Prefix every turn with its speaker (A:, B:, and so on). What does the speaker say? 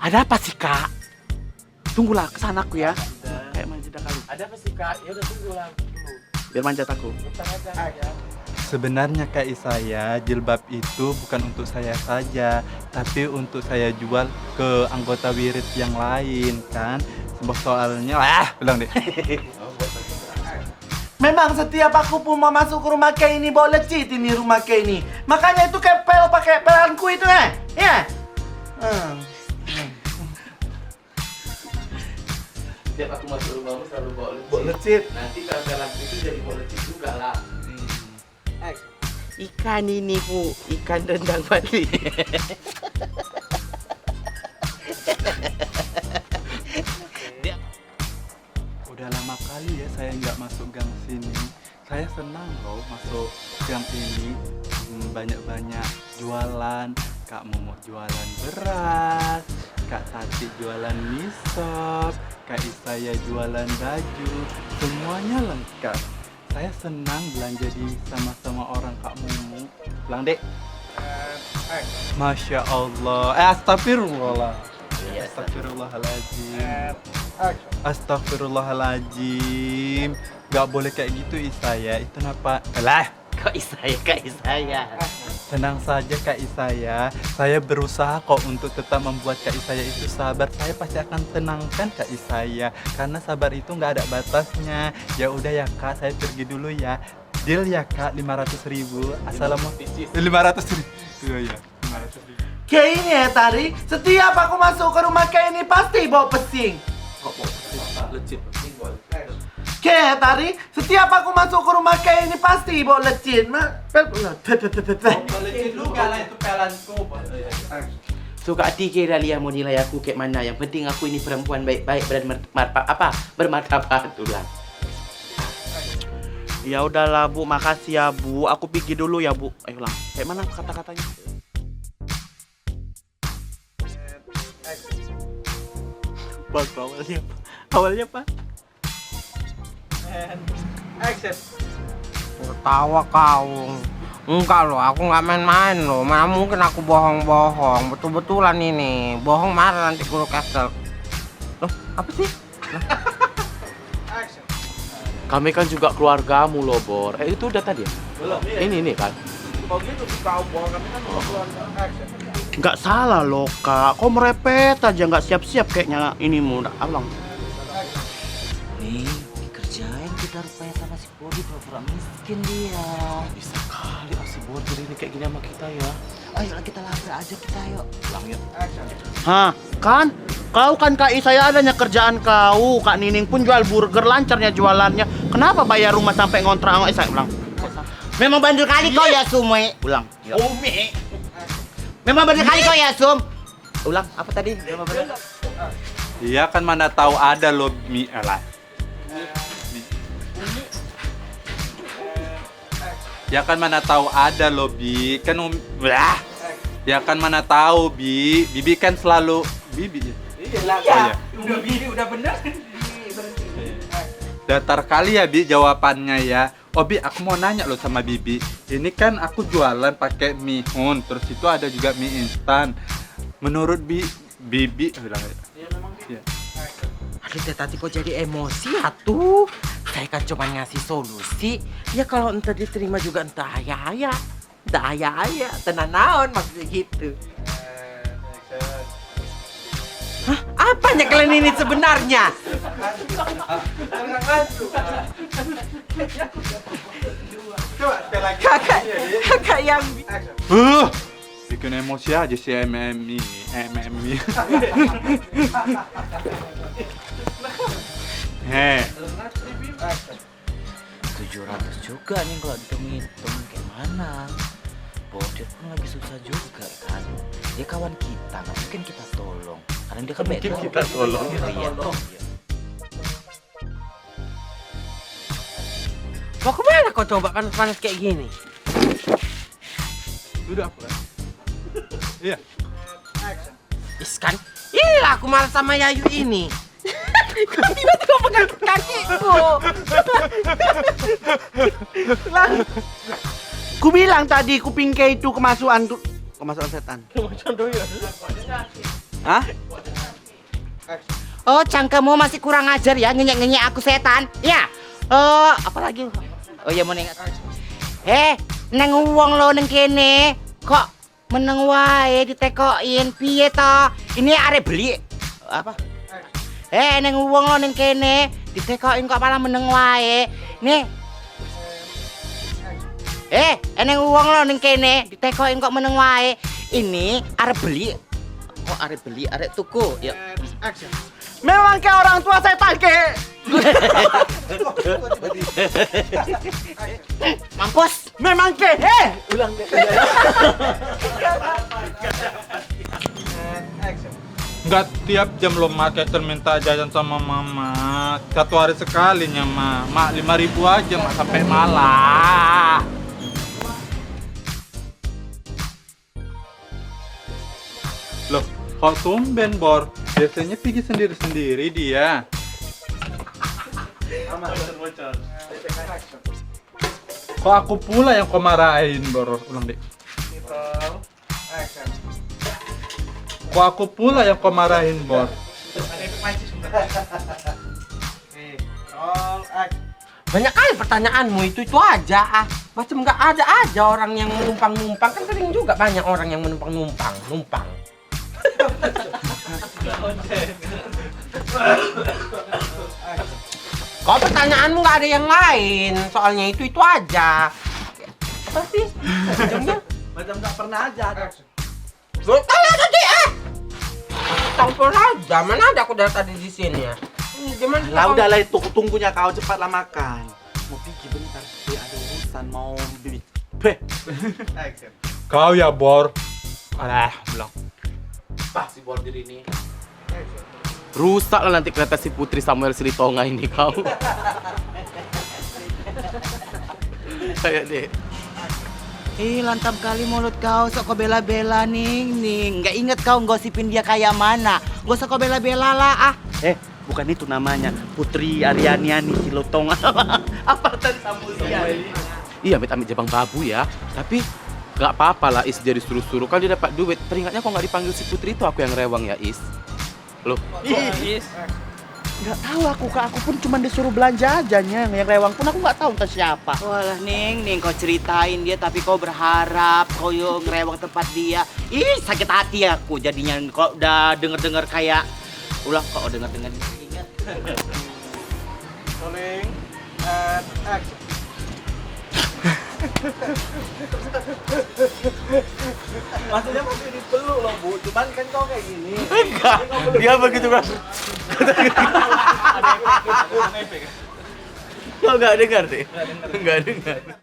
A: Ada apa sih kak? Tunggulah kesana aku ya. Kayak manjat kali.
B: Ada apa sih kak? Ya udah tunggulah dulu.
A: Biar manjat aku.
B: Bentar aja.
C: Sebenarnya Kak Isaya, jilbab itu bukan untuk saya saja, tapi untuk saya jual ke anggota wirid yang lain kan. Sebab soalnya, bilang deh.
D: Memang setiap aku pun mau masuk ke rumah kayak ini bawa lecit ini rumah kayak ini. Makanya itu kayak pel pakai pelanku itu ya.
B: Setiap aku masuk rumahmu selalu bawa
D: Bawa lecit.
B: Nanti kalau jalan itu jadi bawa lecit juga lah.
A: Ikan ini bu, ikan rendang Bali.
C: Udah lama kali ya saya nggak masuk gang sini. Saya senang loh masuk gang ini. Banyak-banyak jualan. Kak Momo jualan beras, Kak Tati jualan mie sop, Kak Isaya jualan baju. Semuanya lengkap. Saya senang belanja di sama-sama orang Kak Momo. Pulang dek. Masya Allah. Astagfirullah. Astagfirullahaladzim. Astagfirullahaladzim. Gak boleh kayak gitu Isaya. Itu kenapa? Alah.
A: Kak Isaya.
C: Tenang saja Kak Isaya. Saya berusaha kok untuk tetap membuat Kak Isaya itu sabar. Saya pasti akan tenangkan Kak Isaya. Karena sabar itu nggak ada batasnya. Ya udah ya Kak, saya pergi dulu ya. Deal ya Kak, 500.000. Assalamualaikum. 500.000. Iya ya. 500.000.
D: Kayak ini ya Tari. Setiap aku masuk ke rumah kayak ini pasti bawa pesing.
B: Lecit.
D: Kayak Tari. Setiap aku masuk ke rumah kayak ini pasti bawa lecit.
C: Lecit juga lah itu pelanku.
A: So Kak Ati kira dia mau nilai aku kayak mana. Yang penting aku ini perempuan baik-baik bermartabat ulang. Ya udahlah Bu, makasih ya Bu. Aku pergi dulu ya Bu. Ayo ulang. Kayak mana kata-katanya? Bang, awalnya apa?
E: Ketawa kau. Enggak loh, aku nggak main-main loh. Mana mungkin aku bohong-bohong. Betul-betulan ini. Bohong marah nanti guru kastel. Loh, apa sih?
A: Kami kan juga keluargamu loh, Bor. Itu udah tadi ya?
B: Belum.
A: Ini kan.
B: Kalau gitu kau bawa kami kan keluarga action.
A: Nggak salah loh, Kak. Kok merepet aja, nggak siap-siap kayaknya ini mau abang.
F: Nih, dikerjain kita rupanya sama si Bodi, pura-pura miskin dia.
A: Bisa kali si Bordir ini kayak gini sama kita ya.
F: Ayo kita labrak aja kita, yuk.
A: Pulang yuk. Hah, kan? Kau kan Kak Isaya adanya kerjaan kau. Kak Nining pun jual burger, lancarnya jualannya. Kenapa bayar rumah sampai ngontrak sama Isaya? Pulang.
F: Memang bandel kali kau ya, Sume.
A: Pulang.
F: Umi. Memang bandel kali kau ya, Sum.
A: Ulang, apa tadi?
C: Iya kan mana tahu ada loh mie lah. Ya kan mana tahu ada loh Bi. Kan ya kan mana tahu Bi. Bibi kan selalu Bibi.
B: Iya. Udah gini, udah bener.
C: Datar kali ya Bi jawabannya ya. Oh Bi, aku mau nanya loh sama Bibi. Ini kan aku jualan pakai mihun, terus itu ada juga mie instan. Menurut Bibi bilang
B: Iya memang gitu.
C: ya.
E: Aduh, Teh Tati kok jadi emosi atuh. Saya kan cuma ngasih solusi. Ya kalau entah diterima juga entah ayah-ayah. Entah ayah-ayah. Tenang naon maksudnya gitu. Hah? Apanya kalian ini sebenarnya? Kakak yang
C: Bikin emosi aja si MM ini. MM ini. Heh.
F: 700 juga nih kalau dihitung-hitung. Gimana? Bordir pun lagi susah juga kan. Dia kawan kita, nggak mungkin kita tolong. Karena dia kan
C: Mungkin kita tolong.
F: Iya.
E: mau kemana kau coba panas-panas kayak gini?
C: Sudah apa? Iya.
E: Iskan, inilah aku marah sama Yayu ini. Kau tiba-tiba pegang kakiku.
D: Ku bilang tadi kuping ke itu kemasukan setan.
E: Macam doyan.
D: Hah?
E: Oh, cangkemmu masih kurang ajar ya, ngenyek-ngenyek aku setan. Ya. Apa lagi? Oh ya mau nengat. Neng uang lo neng kene. Kok meneng wae ditekokin piye to? Ini arek beli apa? Neng uang lo neng kene ditekokin kok malah meneng wae. Nih. Neng uang lo neng kene ditekokin kok meneng wae. Ini arek beli. Oh, arek beli, arek tuku. Ya.
D: Memang kayak orang tua saya pakai.
E: Mampus.
D: Memang kayak. Ulang deh.
C: Nggak tiap jam lo Kester minta jajan sama mama. 1 hari sekalinya mak 5.000 aja mak sampai malam. Loh, kok tumben Bor? Biasanya pergi sendiri-sendiri dia. Kok aku pula yang kau marahin Bor? Ulang deh. Kok aku pula yang kau marahin Bor?
E: Banyak kali pertanyaanmu itu aja. Macam nggak ada aja orang yang menumpang-numpang. Kan sering juga banyak orang yang numpang. Kok pertanyaanmu nggak ada yang lain? Soalnya itu aja. Apa sih?
D: Macam nggak pernah aja.
E: Tanya tadi Tampol aja. Mana ada aku dari tadi di sini ya? Gimana?
D: Lah udahlah itu tunggunya kau cepatlah makan. Mau pergi bentar, dia ada urusan mau bibit.
C: Kau ya Bor. Alah, bilang.
B: Si bordir ini.
G: Rusak lah nanti kereta si Putri Samuel Silitonga ini kau. Kayak deh.
E: Lantam kali mulut kau, sok kau bela-bela ning. Nggak inget kau gosipin dia kayak mana? Gak usah kau bela-bela lah
A: Bukan itu namanya. Putri Aryaniani Silotong. Apa tadi Samulia?
G: Iya, amit-amit jabang babu ya. Tapi nggak apa-apa lah Is, dia disuruh-suruh kan dia dapat duit. Teringatnya kok nggak dipanggil si Putri itu aku yang rewang ya Is. Loh,
A: Is. Nggak tahu aku, Kak. Aku pun cuma disuruh belanja aja nya. Yang rewang pun aku nggak tahu entah siapa.
E: Walah Ning, kau ceritain dia tapi kau berharap kau yo ngerewang tempat dia. Sakit hati aku jadinya kok udah denger-denger kayak ulah kok denger-denger ingat.
B: Rolling and action.
D: Maksudnya masih dipeluk loh Bu, cuman kan kau kayak gini.
A: Enggak. Dia begitu kan.
G: kok nggak dengar deh? Nggak dengar.